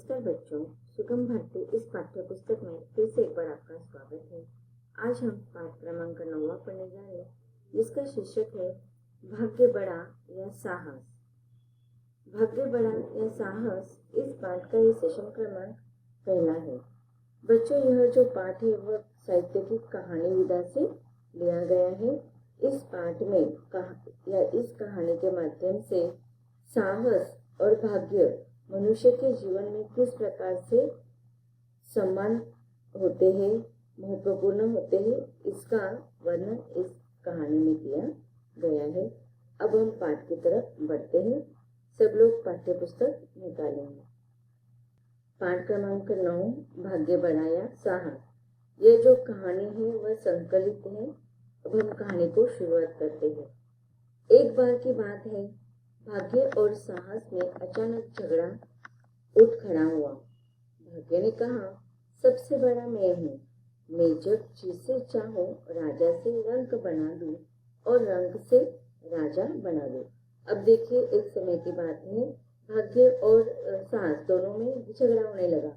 नमस्कार बच्चों, सुगम भारती इस पाठ्य पुस्तक में फिर से एक बार आपका स्वागत है। आज हम पाठ क्रमांक 9 पढ़ने जा रहे हैं, जिसका शीर्षक है भाग्य बड़ा या साहस। भाग्य बड़ा या साहस इस पाठ का ये सेशन क्रमांक पहला है। बच्चों, यह जो पाठ है वह साहित्य की कहानी विधा से लिया गया है। इस पाठ में इस कहानी के माध्यम से साहस और भाग्य मनुष्य के जीवन में किस प्रकार से समान होते हैं, महत्वपूर्ण होते हैं, इसका वर्णन इस कहानी में किया गया है। अब हम पाठ की तरफ बढ़ते हैं। सब लोग पाठ्य पुस्तक निकालेंगे। पाठ क्रमांक 9, भाग्य बड़ा या साहस। यह जो कहानी है वह संकलित है। अब हम कहानी को शुरुआत करते हैं। एक बार की बात है, भाग्य और साहस में अचानक झगड़ा उठ खड़ा हुआ। भाग्य ने कहा, सबसे बड़ा मैं हूँ। मैं जब जिसे चाहूँ राजा से रंक बना दूँ और रंक से राजा बना दूँ। अब देखिए, एक समय की बात है, भाग्य और साहस दोनों में झगड़ा होने लगा।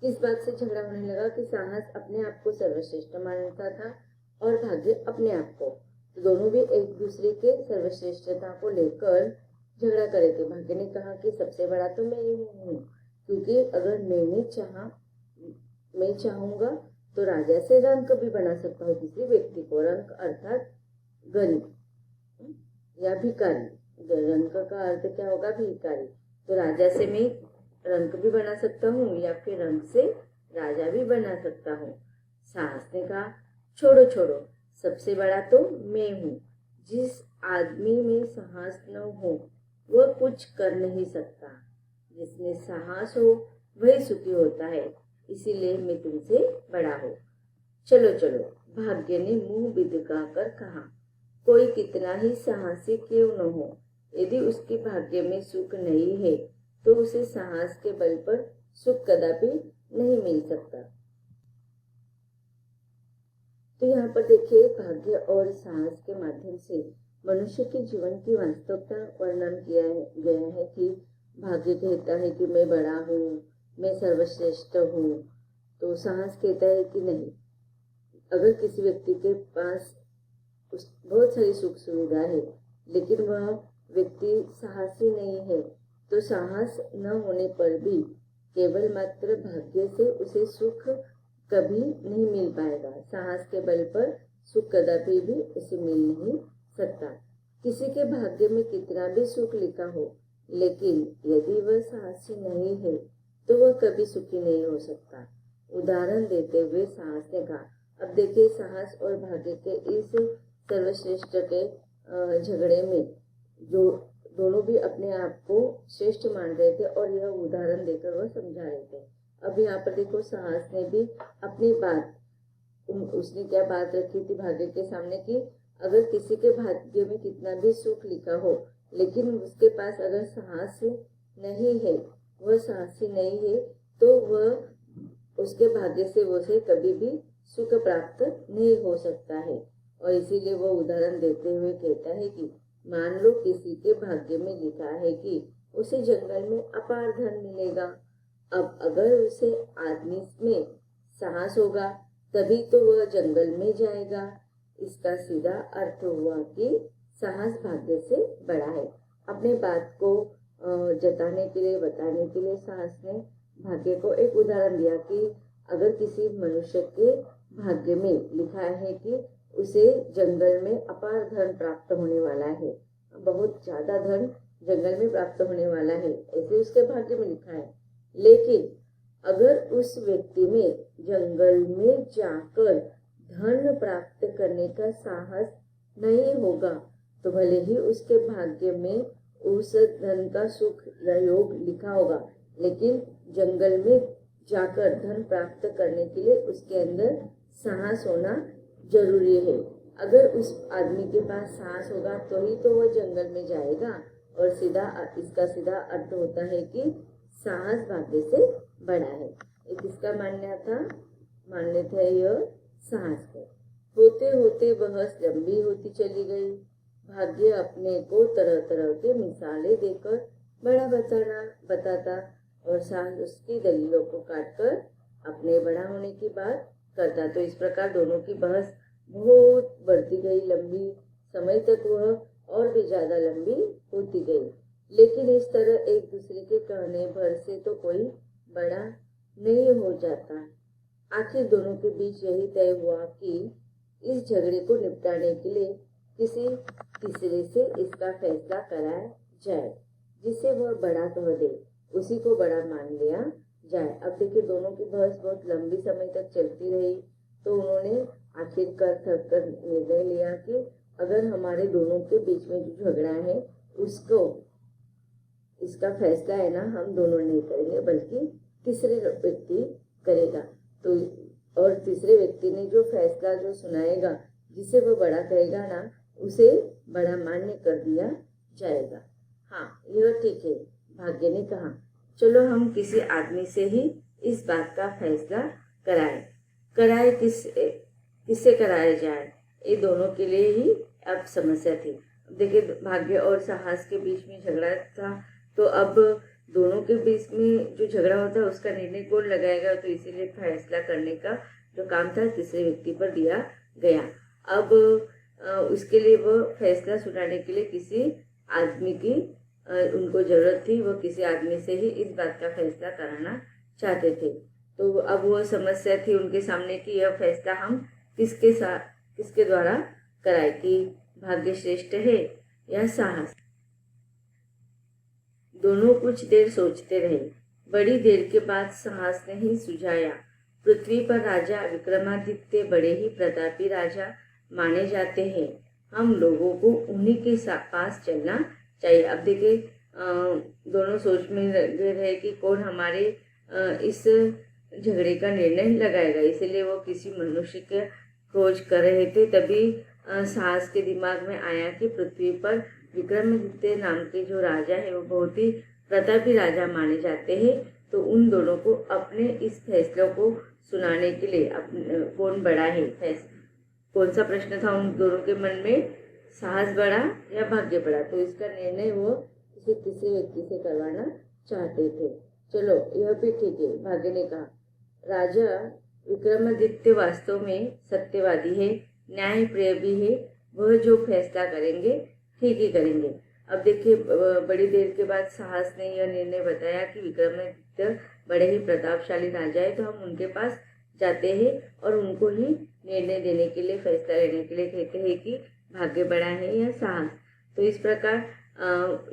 किस बात से झगड़ा होने लगा कि साहस अपने आप को सर्वश्रेष्ठ मानता था और भाग्य अपने आप को। तो दोनों भी एक दूसरे के सर्वश्रेष्ठता को लेकर झगड़ा करे थे। भाग्य ने कहा कि सबसे बड़ा तो मैं ही हूँ, क्योंकि अगर मैं चाहूंगा तो राजा से रंक भी बना सकता हूँ किसी व्यक्ति को। रंक अर्थात गरीब या भिखारी। रंक का अर्थ क्या होगा? भिखारी। तो राजा से मैं रंक भी बना सकता हूँ या फिर रंक से राजा भी बना सकता हूँ। साहस ने कहा, छोड़ो छोड़ो, सबसे बड़ा तो मैं हूँ। जिस आदमी में साहस न हो वह कुछ कर नहीं सकता। जिसमें साहस हो वही सुखी होता है। इसीलिए मैं तुमसे बड़ा हूँ। चलो चलो, भाग्य ने मुंह बिदकाकर कहा। कोई कितना ही साहसी क्यों न हो, यदि उसके भाग्य में सुख नहीं है तो उसे साहस के बल पर सुख कदापि नहीं मिल सकता। तो यहाँ पर देखिए, भाग्य और साहस के माध्यम से मनुष्य के जीवन की वास्तविकता वर्णन किया गया है कि भाग्य कहता है कि मैं बड़ा हूँ, मैं सर्वश्रेष्ठ हूँ। तो साहस कहता है कि नहीं, अगर किसी व्यक्ति के पास बहुत सारी सुख सुविधा है लेकिन वह व्यक्ति साहसी नहीं है, तो साहस न होने पर भी केवल मात्र भाग्य से उसे सुख कभी नहीं मिल पाएगा। साहस के बल पर सुख कदापि भी उसे मिल नहीं सकता। किसी के भाग्य में कितना भी सुख लिखा हो, लेकिन यदि वह साहसी नहीं है तो वह कभी सुखी नहीं हो सकता। उदाहरण देते हुए साहस ने कहा। अब देखिए, साहस और भाग्य के इस सर्वश्रेष्ठ के झगड़े में जो दोनों भी अपने आप को श्रेष्ठ मान रहे थे और यह उदाहरण देकर वह समझा रहे थे। अब यहाँ पर देखो, साहस ने भी अपनी बात, उसने क्या बात रखी थी भाग्य के सामने कि अगर किसी के भाग्य में कितना भी सुख लिखा हो लेकिन उसके पास अगर साहस नहीं है, वह साहसी नहीं है, तो वह उसके भाग्य से उसे कभी भी सुख प्राप्त नहीं हो सकता है। और इसीलिए वह उदाहरण देते हुए कहता है कि मान लो किसी के भाग्य में लिखा है कि उसे जंगल में अपार धन मिलेगा। अब अगर उसे आदमी में साहस होगा तभी तो वह जंगल में जाएगा। इसका सीधा अर्थ हुआ कि साहस भाग्य से बड़ा है। अपने बात को जताने के लिए, बताने के लिए साहस ने भाग्य को एक उदाहरण दिया कि अगर किसी मनुष्य के भाग्य में लिखा है कि उसे जंगल में अपार धन प्राप्त होने वाला है, बहुत ज्यादा धन जंगल में प्राप्त होने वाला है, ऐसे उसके भाग्य में लिखा है, लेकिन अगर उस व्यक्ति में जंगल में जाकर धन प्राप्त करने का साहस नहीं होगा तो भले ही उसके भाग्य में उस धन का सुख योग लिखा होगा, लेकिन जंगल में जाकर धन प्राप्त करने के लिए उसके अंदर साहस होना जरूरी है। अगर उस आदमी के पास साहस होगा तो ही तो वह जंगल में जाएगा। और इसका सीधा अर्थ होता है कि साहस भाग्य से बड़ा है। ये किसका मान्यता है? यह साहस को। होते होते बहस लंबी होती चली गई। भाग्य अपने को तरह तरह के मिसालें देकर बड़ा बताता और साहस उसकी दलीलों को काटकर अपने बड़ा होने की बात करता। तो इस प्रकार दोनों की बहस बहुत बढ़ती गई, लंबी समय तक वह और भी ज्यादा लंबी होती गई। लेकिन इस तरह एक दूसरे के कहने भर से तो कोई बड़ा नहीं हो जाता। आखिर दोनों के बीच यही तय हुआ कि इस झगड़े को निपटाने के लिए किसी तीसरे से इसका फैसला कराया जाए, जिसे वह बड़ा कह दे, उसी को बड़ा मान लिया जाए। अब देखिए, दोनों की बहस बहुत लंबी समय तक चलती रही, तो उन्होंने आखिरकार थक कर निर्णय लिया कि अगर हमारे दोनों के बीच में जो झगड़ा है उसको, इसका फैसला है ना, हम दोनों नहीं करेंगे बल्कि तीसरे व्यक्ति करेगा। तो और तीसरे व्यक्ति ने जो फैसला जो सुनाएगा, जिसे वो बड़ा कहेगा ना, उसे बड़ा मान्य कर दिया जाएगा। हाँ, यह ठीक है, भाग्य ने कहा। चलो हम किसी आदमी से ही इस बात का फैसला कराए किससे कराया जाए, ये दोनों के लिए ही अब समस्या थी। देखिए, भाग्य और साहस के बीच में झगड़ा था, तो अब दोनों के बीच में जो झगड़ा होता है उसका निर्णय कौन लगाएगा, तो इसीलिए फैसला करने का जो काम था तीसरे व्यक्ति पर दिया गया। अब उसके लिए वो फैसला सुनाने के लिए किसी आदमी की उनको जरूरत थी। वो किसी आदमी से ही इस बात का फैसला कराना चाहते थे। तो अब वो समस्या थी उनके सामने कि यह फैसला हम किसके द्वारा कराए, कि भाग्य श्रेष्ठ है या साहस। दोनों कुछ देर सोचते रहे। बड़ी देर के बाद साहस ने ही सुझाया, पृथ्वी पर राजा विक्रमादित्य बड़े ही प्रतापी राजा माने जाते हैं, हम लोगों को उन्हीं के पास चलना चाहिए। अब देखिए, दोनों सोच में लगे रहे कि कौन हमारे इस झगड़े का निर्णय लगाएगा, इसीलिए वो किसी मनुष्य के खोज कर रहे थे। तभी साहस के दिमाग में आया कि पृथ्वी पर विक्रमादित्य नाम के जो राजा है वो बहुत ही प्रतापी राजा माने जाते हैं। तो उन दोनों को अपने इस फैसलों को सुनाने के लिए कौन बड़ा है, कौन सा प्रश्न था उन दोनों के मन में, साहस बड़ा या भाग्य बड़ा। तो इसका निर्णय वो किसी तीसरे व्यक्ति से करवाना चाहते थे। चलो, यह भी ठीक है, भाग्य ने कहा। राजा विक्रमादित्य वास्तव में सत्यवादी है, न्याय प्रिय भी है, वह जो फैसला करेंगे ठीक ही करेंगे। अब देखिए, बड़ी देर के बाद साहस ने यह निर्णय बताया कि विक्रमादित्य बड़े ही प्रतापशाली राजा है, तो हम उनके पास जाते हैं और उनको ही निर्णय देने के लिए, फैसला लेने के लिए कहते हैं कि भाग्य बड़ा है या साहस। तो इस प्रकार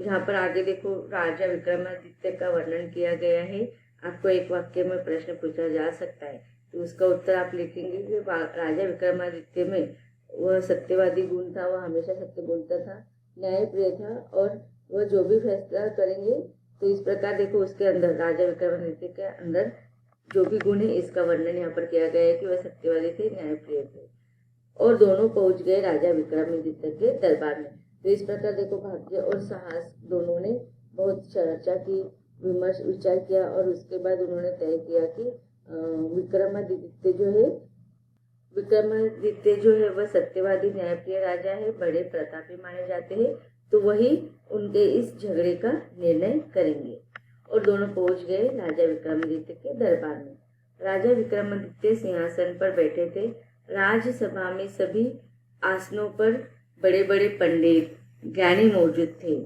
यहाँ पर आगे देखो, राजा विक्रमादित्य का वर्णन किया गया है। आपको एक वाक्य में प्रश्न पूछा जा सकता है, तो उसका उत्तर आप लिखेंगे कि राजा विक्रमादित्य में वह सत्यवादी गुण था, वह हमेशा सत्य बोलता था, न्यायप्रिय था, और वह जो भी फैसला करेंगे, तो इस प्रकार देखो उसके अंदर, राजा विक्रमादित्य के अंदर जो भी गुण है, इसका वर्णन यहाँ पर किया गया है कि वह सत्यवादी थे, न्यायप्रिय थे। और दोनों पहुंच गए राजा विक्रमादित्य के दरबार में। तो इस प्रकार देखो, भाग्य और साहस दोनों ने बहुत चर्चा की, विचार किया, और उसके बाद उन्होंने तय किया कि विक्रमादित्य जो है वह सत्यवादी न्यायप्रिय राजा है, बड़े प्रतापी माने जाते हैं, तो वही उनके इस झगड़े का निर्णय करेंगे। और दोनों पहुंच गए राजा विक्रमादित्य के दरबार में। राजा विक्रमादित्य सिंहासन पर बैठे थे। राजसभा में सभी आसनों पर बड़े बड़े पंडित ज्ञानी मौजूद थे।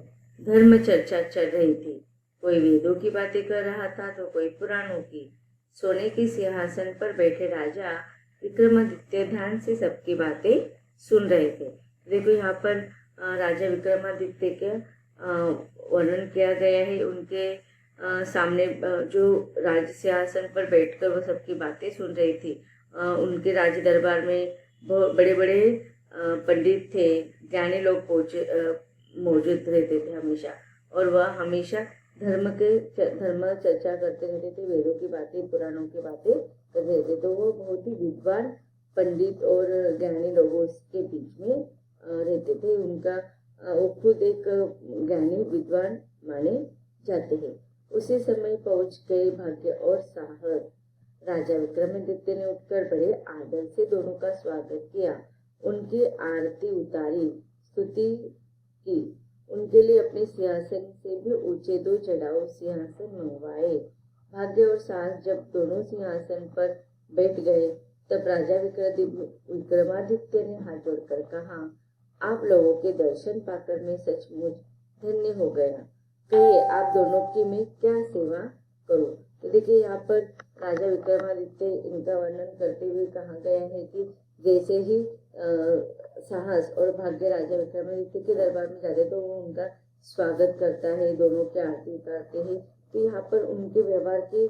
धर्म चर्चा चल रही थी। कोई वेदों की बातें कर रहा था तो कोई पुराणों की। सोने के सिंहासन पर बैठे राजा विक्रमादित्य ध्यान से सबकी बातें सुन रहे थे। देखो, यहाँ पर राजा विक्रमादित्य के वर्णन किया गया है। उनके सामने जो राज सिंहासन पर बैठकर वो सबकी बातें सुन रही थी। उनके राज दरबार में बहुत बड़े बड़े पंडित थे, ज्ञानी लोग मौजूद रहते थे हमेशा, और वह हमेशा धर्म चर्चा करते रहते थे, वेदों की बातें, पुराणों की बातें करते रहते। तो वो बहुत ही विद्वान पंडित और ज्ञानी लोगों के बीच में रहते थे। उनका वो खुद एक ज्ञानी विद्वान माने जाते हैं। उसी समय पहुंच गए भाग्य और साहस। राजा विक्रमादित्य ने उठकर बड़े आदर से दोनों का स्वागत किया, उनकी आरती उतारी, स्तुति की उनके लिए अपने सिंहासन से भी ऊंचे 2 चढ़ाऊ सिंहासन मंगवाए। भाग्य और साहस जब दोनों सिंहासन पर बैठ गए तब राजा विक्रमादित्य ने हाथ जोड़कर कहा, आप लोगों के दर्शन पाकर मैं सचमुच धन्य हो गया। कहिए आप दोनों की मैं क्या सेवा करूं। तो देखिए यहाँ पर राजा विक्रमादित्य इनका वर्णन करते हुए कहा गया है कि जैसे ही साहस और भाग्य राजा विक्रमादित्य के दरबार में जाते तो वो उनका स्वागत करता है, दोनों की आरती उतारते हैं। तो यहाँ पर उनके व्यवहार के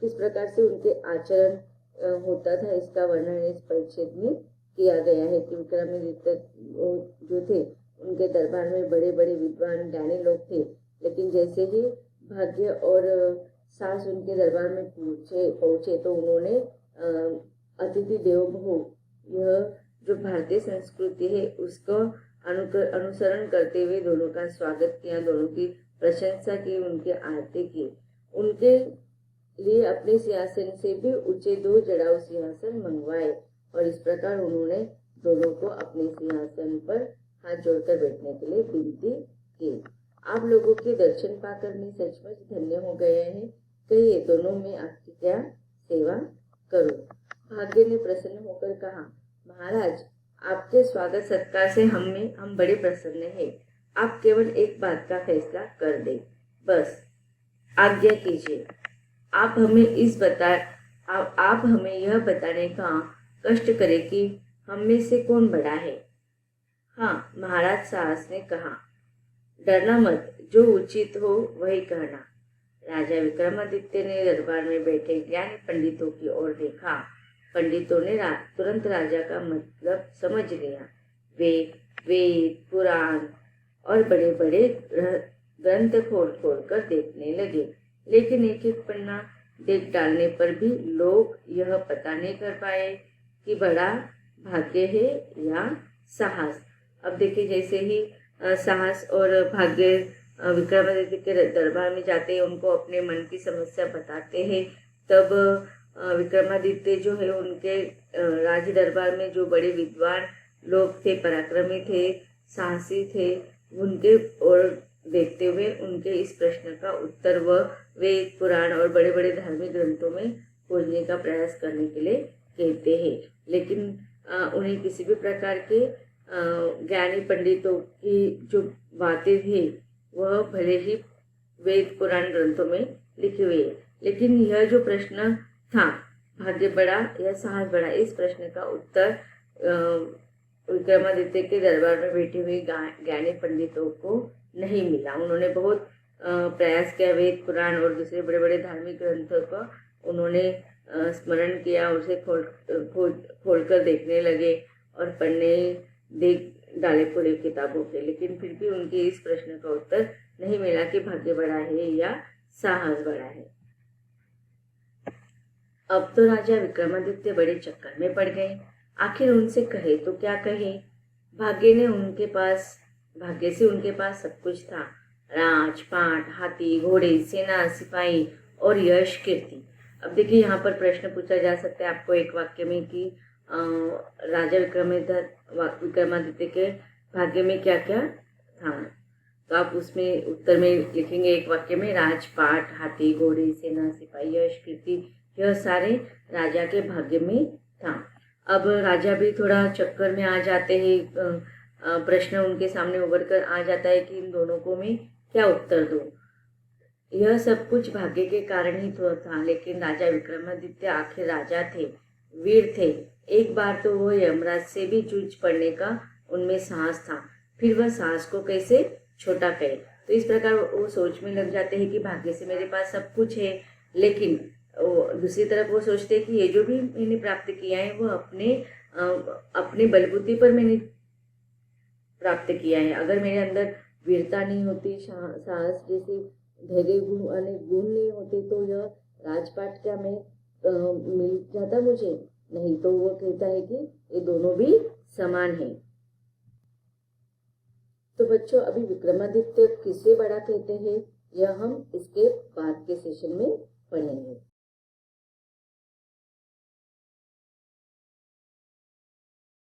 किस प्रकार से उनके आचरण होता था इसका वर्णन इस परिच्छेद में किया गया है कि विक्रमादित्य जो थे उनके दरबार में बड़े बड़े विद्वान ज्ञानी लोग थे, लेकिन जैसे ही भाग्य और सास उनके दरबार में पहुंचे तो उन्होंने अतिथि देवो भव यह जो भारतीय संस्कृति है उसको अनुसरण करते हुए दोनों का स्वागत किया, दोनों की प्रशंसा की, उनकी आरती की। उनके लिए अपने सिंहासन से भी ऊंचे 2 चढ़ाऊ सिंहासन मंगवाए और इस प्रकार उन्होंने दोनों को अपने सिंहासन पर हाथ जोड़कर बैठने के लिए विनती की। आप लोगों के दर्शन पाकर मैं सचमुच धन्य हो गए हैं। कहिए दोनों में आपकी क्या सेवा करूं। भाग्य ने प्रसन्न होकर कहा, महाराज आपके स्वागत सत्कार से हम बड़े प्रसन्न हैं। आप केवल एक बात का फैसला कर दे, बस आज्ञा कीजिए। आप हमें यह बताने का कष्ट करें कि हम में से कौन बड़ा है। हाँ, महाराज साहस ने कहा, डरना मत, जो उचित हो वही कहना। राजा विक्रमादित्य ने दरबार में बैठे ज्ञानी पंडितों की ओर देखा। पंडितों ने तुरंत राजा का मतलब समझ लिया। वे वेद पुराण और बड़े बड़े ग्रंथ खोल कर देखने लगे, लेकिन एक एक पन्ना देख डालने पर भी लोग यह पता नहीं कर पाए कि बड़ा भाग्य है या साहस। अब देखिए जैसे ही साहस और भाग्य विक्रमादित्य के दरबार में जाते हैं, उनको अपने मन की समस्या बताते हैं, तब विक्रमादित्य जो है उनके राज दरबार में जो बड़े विद्वान लोग थे, पराक्रमी थे, साहसी थे, उनके और देखते हुए उनके इस प्रश्न का उत्तर वह वेद पुराण और बड़े बड़े धार्मिक ग्रंथों में खोजने का प्रयास करने के लिए कहते हैं। लेकिन उन्हें किसी भी प्रकार के ज्ञानी पंडितों की जो बातें थी वह भले ही वेद पुराण ग्रंथों में लिखी हुई है, लेकिन यह जो प्रश्न था भाग्य बड़ा या साहस बड़ा, इस प्रश्न का उत्तर विक्रमादित्य के दरबार में बैठे हुए ज्ञानी पंडितों को नहीं मिला। उन्होंने बहुत प्रयास किया, वेद पुराण और दूसरे बड़े बड़े धार्मिक ग्रंथों का उन्होंने स्मरण किया, उसे खोल कर देखने लगे और पढ़ने देख डाले पूरे किताबों के, लेकिन फिर भी उनके इस प्रश्न का उत्तर नहीं मिला कि भाग्य बड़ा है या साहस बड़ा है। अब तो राजा विक्रमादित्य बड़े चक्कर में पड़ गए। आखिर उनसे कहे तो क्या कहे। भाग्य से उनके पास सब कुछ था, राज पाट, हाथी घोड़े, सेना, सिपाही और यश कीर्ति। अब देखिए यहाँ पर प्रश्न पूछा जा सकता है आपको एक वाक्य में कि राजा विक्रमादित्य के भाग्य में क्या क्या था, तो आप उसमें उत्तर में लिखेंगे एक वाक्य में राजपाट, हाथी घोड़े, सेना, सिपाही, यश कीर्ति, यह सारे राजा के भाग्य में था। अब राजा भी थोड़ा चक्कर में आ जाते हैं, प्रश्न उनके सामने उभर कर आ जाता है कि इन दोनों को मैं क्या उत्तर दूं। यह सब कुछ भाग्य के कारण ही तो था, लेकिन राजा विक्रमादित्य आखिर राजा थे, वीर थे। एक बार तो वो यमराज से भी जूझ पड़ने का उनमें साहस था, फिर वह साहस को कैसे छोटा करे। तो इस प्रकार वो सोच में लग जाते हैं कि भाग्य से मेरे पास सब कुछ है, लेकिन दूसरी तरफ वो सोचते हैं कि ये जो भी मैंने प्राप्त किया है वो अपने बलबूते पर मैंने प्राप्त किया है। अगर मेरे अंदर वीरता नहीं होती, साहस जैसे धैर्य गुण अनेक गुण नहीं होते, तो यह राजपाट क्या मैं मिल जाता मुझे नहीं। तो वो कहता है कि ये दोनों भी समान है। तो बच्चों अभी विक्रमादित्य किसे बड़ा कहते हैं यह हम इसके बाद के सेशन में पढ़ेंगे।